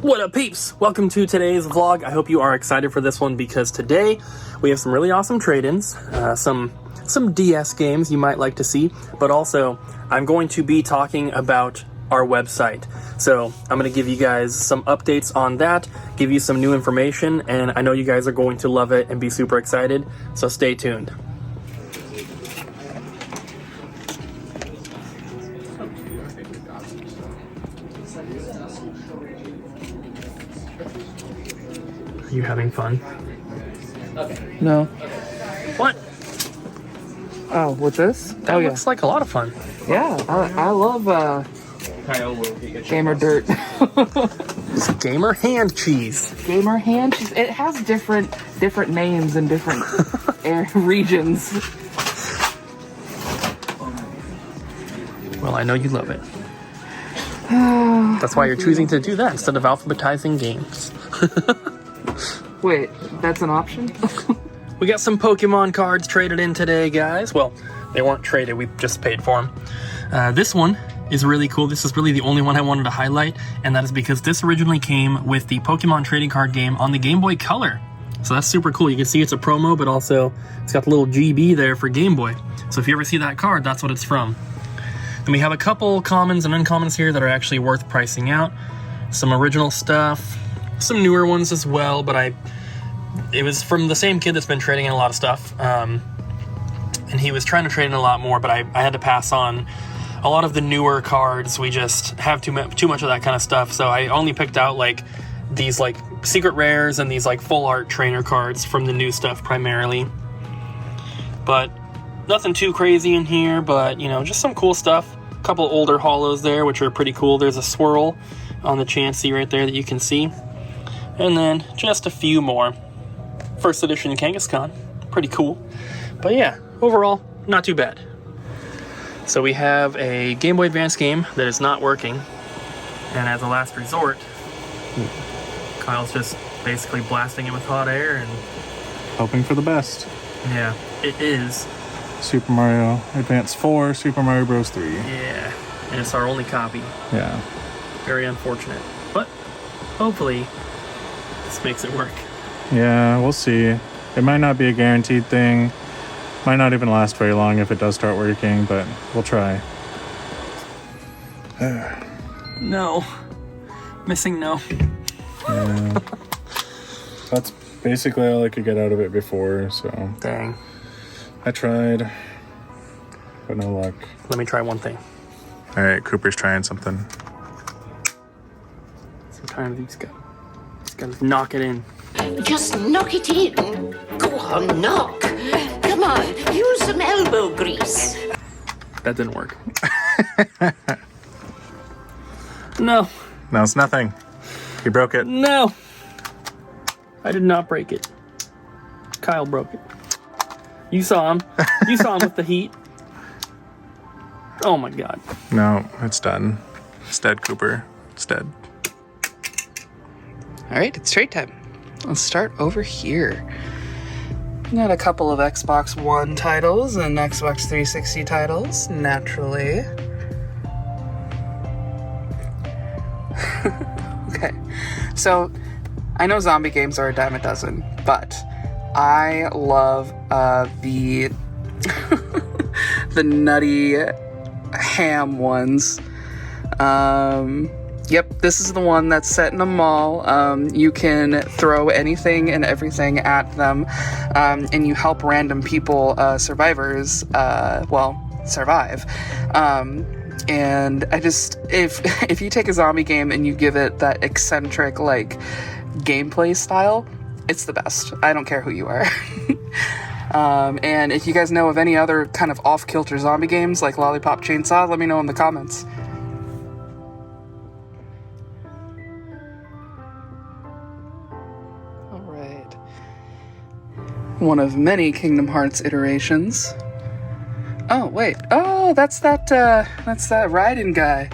What up, peeps? Welcome to today's vlog. I hope you are excited for this one because today we have some really awesome trade-ins, some DS games you might like to see, but also I'm going to be talking about our website. So I'm going to give you guys some updates on that, give you some new information, and I know you guys are going to love it and be super excited, so stay tuned. Are you having fun? Okay. No. What? Oh, with this? That looks like a lot of fun. Yeah, I love gamer dirt. It's gamer hand cheese. Gamer hand cheese. It has different names in different regions. Well, I know you love it. That's why you're choosing to do that instead of alphabetizing games. Wait, that's an option? We got some Pokemon cards traded in today, guys. Well, they weren't traded, we just paid for them. This one is really cool. This is really the only one I wanted to highlight, and that is because this originally came with the Pokemon trading card game on the Game Boy Color. So that's super cool. You can see it's a promo, but also it's got the little GB there for Game Boy. So if you ever see that card, that's what it's from. And we have a couple commons and uncommons here that are actually worth pricing out. Some original stuff, some newer ones as well, but it was from the same kid that's been trading in a lot of stuff. And he was trying to trade in a lot more, but I had to pass on a lot of the newer cards. We just have too much of that kind of stuff. So I only picked out like these like secret rares and these like full art trainer cards from the new stuff primarily. But nothing too crazy in here, but you know, just some cool stuff. A couple older holos there, which are pretty cool. There's a swirl on the Chansey right there that you can see. And then just a few more. First edition Kangaskhan. Pretty cool. But yeah, overall, not too bad. So we have a Game Boy Advance game that is not working. And as a last resort, Kyle's just basically blasting it with hot air and hoping for the best. Yeah, it is Super Mario Advance 4, Super Mario Bros. 3. Yeah, and it's our only copy. Yeah. Very unfortunate. But hopefully this makes it work. Yeah, we'll see. It might not be a guaranteed thing. Might not even last very long if it does start working, but we'll try. No. Missing no. Yeah. That's basically all I could get out of it before, so... Dang. I tried, but no luck. Let me try one thing. Alright, Cooper's trying something. Sometimes you just gotta knock it in. Just knock it in. Go on, knock. Come on, use some elbow grease. That didn't work. No. No, it's nothing. You broke it. No. I did not break it. Kyle broke it. You saw him. You saw him with the heat. Oh my god. No, it's done. It's dead, Cooper. It's dead. Alright, it's trade time. Let's start over here. Got a couple of Xbox One titles and Xbox 360 titles, naturally. Okay, so I know zombie games are a dime a dozen, but I love the the nutty ham ones. Yep, this is the one that's set in a mall. You can throw anything and everything at them, and you help random people, survivors, survive. And I just, if you take a zombie game and you give it that eccentric, like, gameplay style, it's the best. I don't care who you are. And if you guys know of any other kind of off-kilter zombie games, like Lollipop Chainsaw, let me know in the comments. One of many Kingdom Hearts iterations. Oh, wait. Oh, that's that Raiden guy.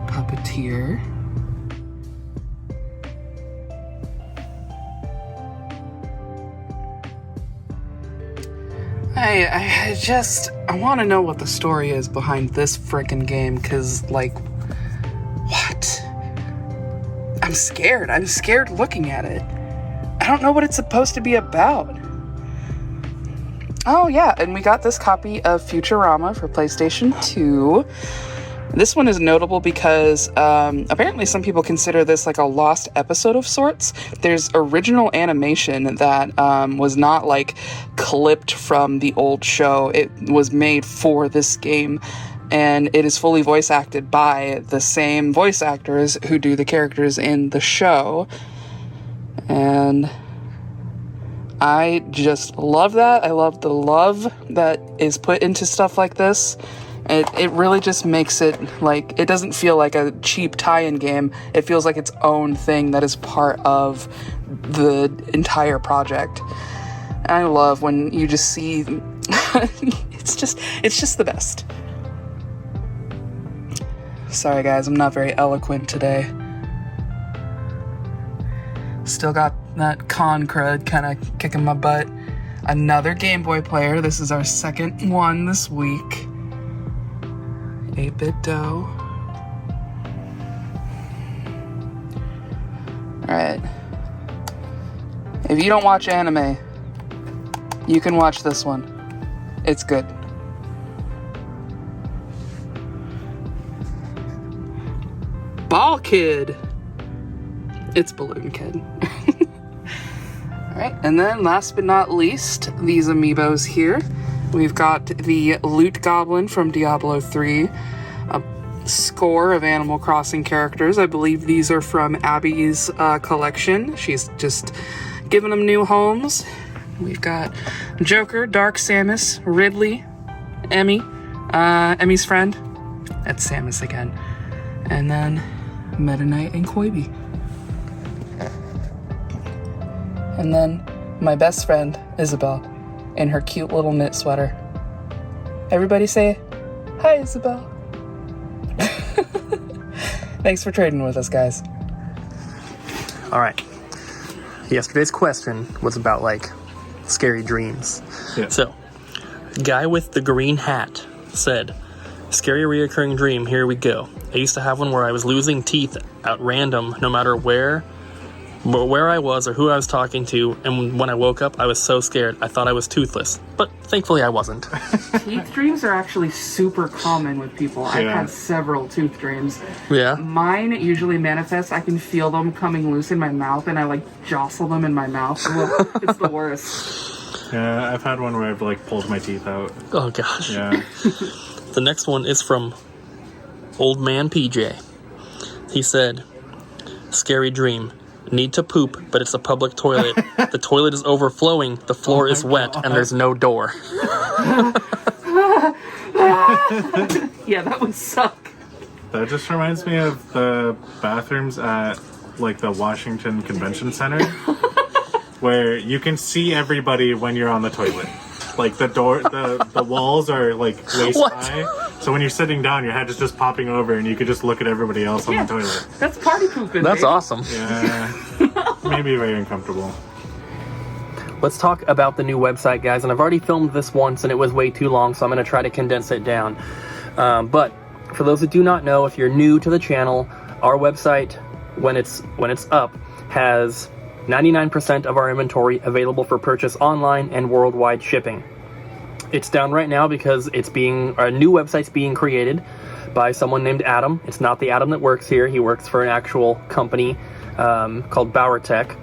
Puppeteer. I want to know what the story is behind this frickin' game, because, like, what? I'm scared. I'm scared looking at it. I don't know what it's supposed to be about. Oh, yeah, and we got this copy of Futurama for PlayStation 2. This one is notable because apparently some people consider this like a lost episode of sorts. There's original animation that was not like clipped from the old show. It was made for this game, and it is fully voice acted by the same voice actors who do the characters in the show. And I just love that. I love the love that is put into stuff like this. It really just makes it, like, it doesn't feel like a cheap tie-in game. It feels like its own thing that is part of the entire project. And I love when you just see, it's just the best. Sorry guys, I'm not very eloquent today. Still got that con crud kind of kicking my butt. Another Game Boy player. This is our second one this week. 8-bit dough. Alright. If you don't watch anime, you can watch this one. It's good. Ball Kid! It's Balloon Kid. Alright, and then last but not least, these amiibos here. We've got the Loot Goblin from Diablo 3, a score of Animal Crossing characters. I believe these are from Abby's collection. She's just giving them new homes. We've got Joker, Dark Samus, Ridley, Emmy, Emmy's friend. That's Samus again. And then Meta Knight and Koibi. And then my best friend, Isabel, in her cute little knit sweater. Everybody say, hi, Isabel. Thanks for trading with us, guys. All right. Yesterday's question was about, like, scary dreams. Yeah. So, guy with the green hat said, scary reoccurring dream, here we go. I used to have one where I was losing teeth at random, no matter where I was or who I was talking to, and when I woke up, I was so scared. I thought I was toothless, but thankfully I wasn't. Teeth dreams are actually super common with people. Yeah. I've had several tooth dreams. Yeah? Mine usually manifests, I can feel them coming loose in my mouth, and I, like, jostle them in my mouth. It's the worst. Yeah, I've had one where I've, like, pulled my teeth out. Oh, gosh. Yeah. The next one is from Old Man PJ. He said, scary dream. Need to poop, but it's a public toilet. The toilet is overflowing, the floor is wet, God. And there's no door. Yeah, that would suck. That just reminds me of the bathrooms at, like, the Washington Convention Center, where you can see everybody when you're on the toilet. Like, the door, the walls are, like, waist high. So when you're sitting down, your head is just popping over, and you could just look at everybody else on the toilet. That's party pooping. That's baby. awesome. Yeah. Maybe very uncomfortable. Let's talk about the new website, guys. And I've already filmed this once, and it was way too long, so I'm going to try to condense it down. But for those that do not know, if you're new to the channel, our website, when it's up, has 99% of our inventory available for purchase online and worldwide shipping. It's down right now because a new website's being created by someone named Adam. It's not the Adam that works here. He works for an actual company called Bauer Tech,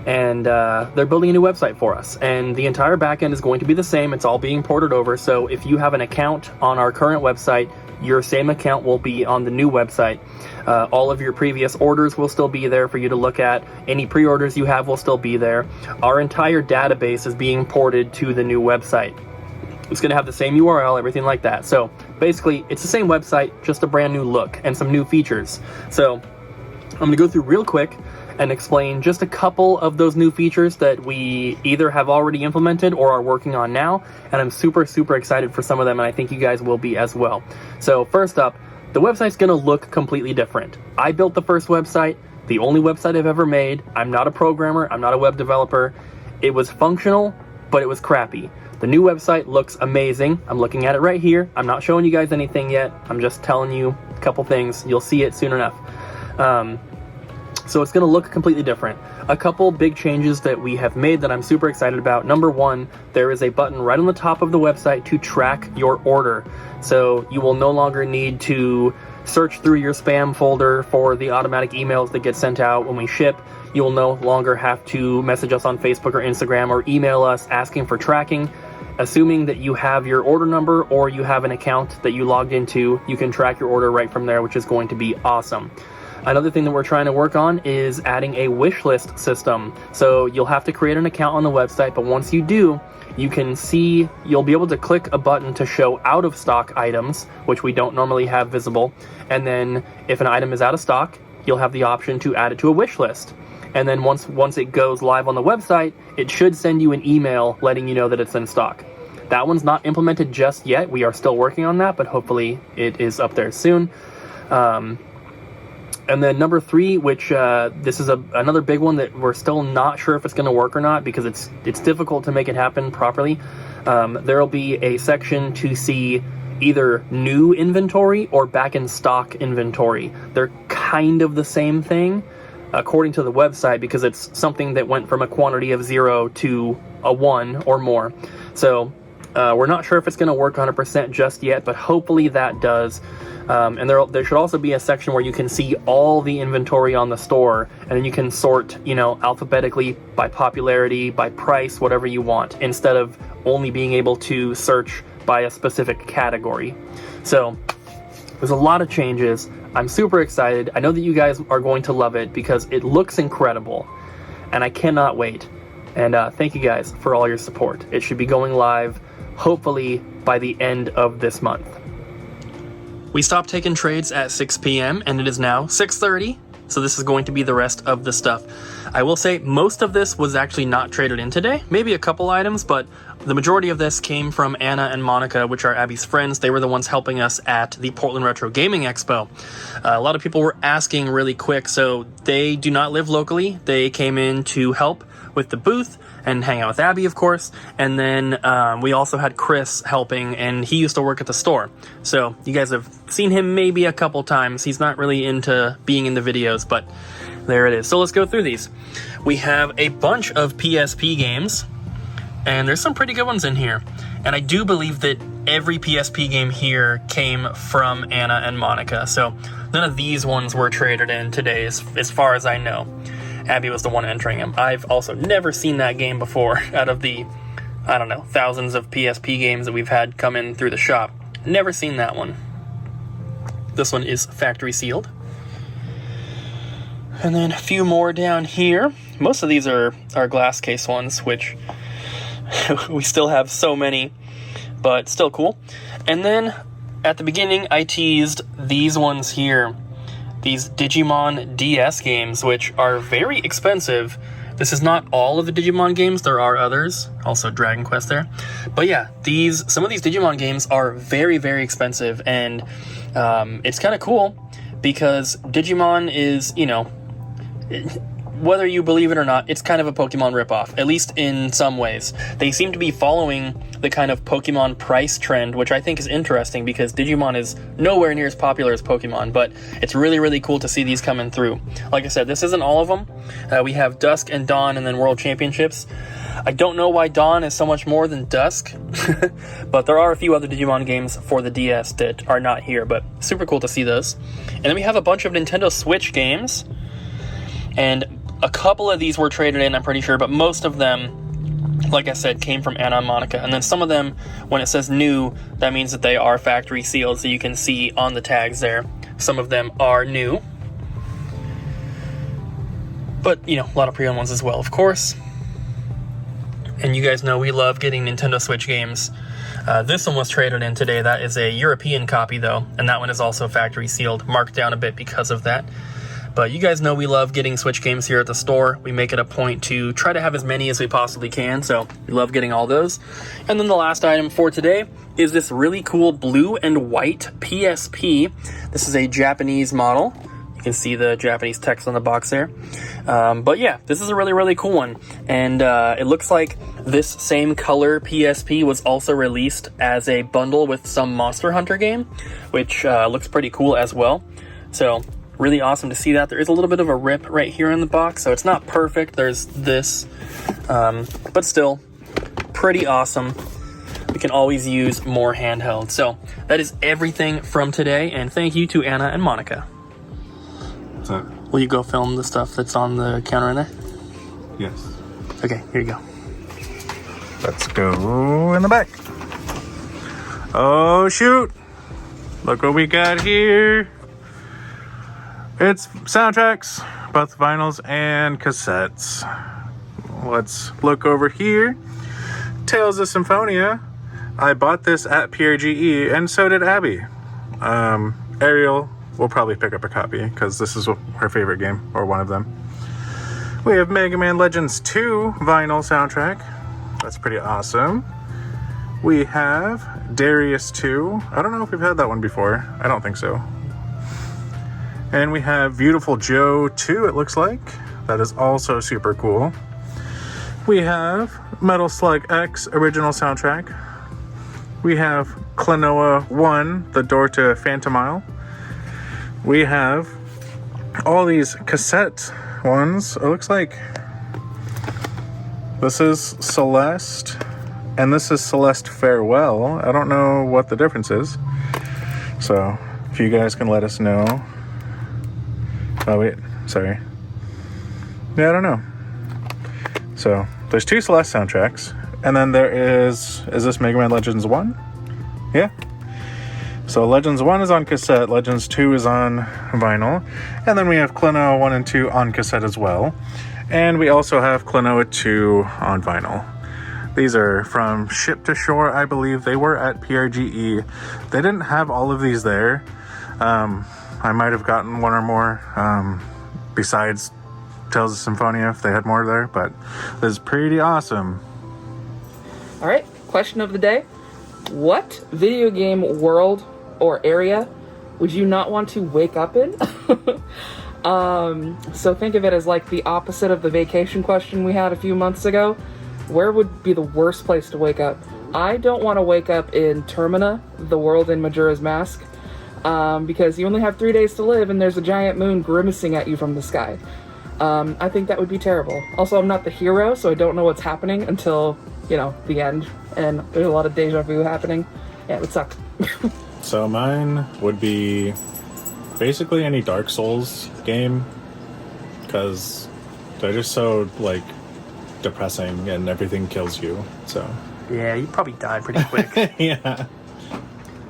and they're building a new website for us. And the entire backend is going to be the same. It's all being ported over. So if you have an account on our current website, your same account will be on the new website. All of your previous orders will still be there for you to look at. Any pre-orders you have will still be there. Our entire database is being ported to the new website. It's going to have the same URL, everything like that. So basically, it's the same website, just a brand new look and some new features. So I'm going to go through real quick and explain just a couple of those new features that we either have already implemented or are working on now. And I'm super, super excited for some of them, and I think you guys will be as well. So first up, the website's going to look completely different. I built the first website, the only website I've ever made. I'm not a programmer. I'm not a web developer. It was functional, but it was crappy. The new website looks amazing. I'm looking at it right here. I'm not showing you guys anything yet. I'm just telling you a couple things. You'll see it soon enough. So it's going to look completely different. A couple big changes that we have made that I'm super excited about. Number one, there is a button right on the top of the website to track your order. So you will no longer need to search through your spam folder for the automatic emails that get sent out when we ship. You will no longer have to message us on Facebook or Instagram or email us asking for tracking. Assuming that you have your order number or you have an account that you logged into, you can track your order right from there, which is going to be awesome. Another thing that we're trying to work on is adding a wish list system. So you'll have to create an account on the website, but once you do, you'll be able to click a button to show out of stock items, which we don't normally have visible. And then if an item is out of stock, you'll have the option to add it to a wish list. And then once it goes live on the website, it should send you an email letting you know that it's in stock. That one's not implemented just yet. We are still working on that, but hopefully it is up there soon. And then number 3, which this is another big one that we're still not sure if it's going to work or not because it's difficult to make it happen properly. There'll be a section to see either new inventory or back in stock inventory. They're kind of the same thing according to the website because it's something that went from a quantity of 0 to a 1 or more. So we're not sure if it's going to work 100% just yet, but hopefully that does. And there should also be a section where you can see all the inventory on the store, and then you can sort, alphabetically by popularity, by price, whatever you want, instead of only being able to search by a specific category. So there's a lot of changes. I'm super excited. I know that you guys are going to love it because it looks incredible, and I cannot wait. And thank you guys for all your support. It should be going live, hopefully, by the end of this month. We stopped taking trades at 6 p.m. and it is now 6:30, so this is going to be the rest of the stuff. I will say most of this was actually not traded in today, maybe a couple items, but the majority of this came from Anna and Monica, which are Abby's friends. They were the ones helping us at the Portland Retro Gaming Expo. A lot of people were asking really quick, so they do not live locally. They came in to help with the booth and hang out with Abby, of course. And then we also had Chris helping, and he used to work at the store. So you guys have seen him maybe a couple times. He's not really into being in the videos, but there it is. So let's go through these. We have a bunch of PSP games, and there's some pretty good ones in here. And I do believe that every PSP game here came from Anna and Monica. So none of these ones were traded in today, as far as I know. Abby was the one entering them. I've also never seen that game before out of the, thousands of PSP games that we've had come in through the shop. Never seen that one. This one is factory sealed. And then a few more down here. Most of these are glass case ones, which we still have so many, but still cool. And then at the beginning, I teased these ones here. These Digimon DS games, which are very expensive. This is not all of the Digimon games, there are others, also Dragon Quest there. But yeah, some of these Digimon games are very, very expensive, and it's kind of cool because Digimon is, whether you believe it or not, it's kind of a Pokemon ripoff, at least in some ways. They seem to be following the kind of Pokemon price trend, which I think is interesting because Digimon is nowhere near as popular as Pokemon, but it's really, really cool to see these coming through. Like I said, this isn't all of them. We have Dusk and Dawn and then World Championships. I don't know why Dawn is so much more than Dusk, but there are a few other Digimon games for the DS that are not here, but super cool to see those. And then we have a bunch of Nintendo Switch games, and a couple of these were traded in, I'm pretty sure, but most of them, like I said, came from Anna and Monica. And then some of them, when it says new, that means that they are factory sealed, so you can see on the tags there. Some of them are new. But, a lot of pre-owned ones as well, of course. And you guys know we love getting Nintendo Switch games. This one was traded in today. That is a European copy, though, and that one is also factory sealed, marked down a bit because of that. But you guys know we love getting Switch games here at the store. We make it a point to try to have as many as we possibly can, so we love getting all those. And then the last item for today is this really cool blue and white PSP. This is a Japanese model. You You can see the Japanese text on the box there. But yeah, this is a really, really cool one. And it looks like this same color PSP was also released as a bundle with some Monster Hunter game, which looks pretty cool as well. So really awesome to see that. There is a little bit of a rip right here in the box, so it's not perfect. There's this, but still pretty awesome. We can always use more handheld. So that is everything from today, and thank you to Anna and Monica. What's that? Will you go film the stuff that's on the counter in there? Yes. Okay, here you go. Let's go in the back. Oh, shoot. Look what we got here. It's soundtracks, both vinyls and cassettes. Let's look over here. Tales of Symphonia. I bought this at PRGE, and so did Abby. Ariel will probably pick up a copy, because this is her favorite game, or one of them. We have Mega Man Legends 2 vinyl soundtrack. That's pretty awesome. We have Darius 2. I don't know if we've had that one before. I don't think so. And we have Beautiful Joe 2, it looks like. That is also super cool. We have Metal Slug X original soundtrack. We have Klonoa 1, The Door to Phantom Isle. We have all these cassette ones. It looks like this is Celeste, and this is Celeste Farewell. I don't know what the difference is. So, if you guys can let us know. Oh, wait. Sorry. Yeah, I don't know. So, there's 2 Celeste soundtracks. And then there is this Mega Man Legends 1? Yeah. So, Legends 1 is on cassette. Legends 2 is on vinyl. And then we have Klonoa 1 and 2 on cassette as well. And we also have Klonoa 2 on vinyl. These are from Ship to Shore, I believe. They were at PRGE. They didn't have all of these there. I might have gotten one or more besides Tales of Symphonia if they had more there, but this is pretty awesome. All right, question of the day. What video game world or area would you not want to wake up in? So think of it as like the opposite of the vacation question we had a few months ago. Where would be the worst place to wake up? I don't want to wake up in Termina, the world in Majora's Mask, because you only have 3 days to live and there's a giant moon grimacing at you from the sky. I think that would be terrible. Also, I'm not the hero, so I don't know what's happening until, the end. And there's a lot of deja vu happening. Yeah, it would suck. So mine would be basically any Dark Souls game, because they're just so, depressing and everything kills you, so. Yeah, you'd probably die pretty quick. Yeah.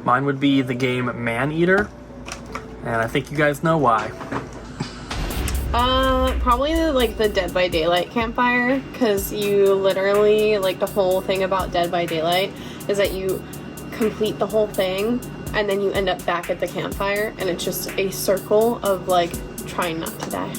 Mine would be the game Man-Eater, and I think you guys know why. Probably the Dead by Daylight campfire, because you literally, the whole thing about Dead by Daylight is that you complete the whole thing and then you end up back at the campfire and it's just a circle of trying not to die.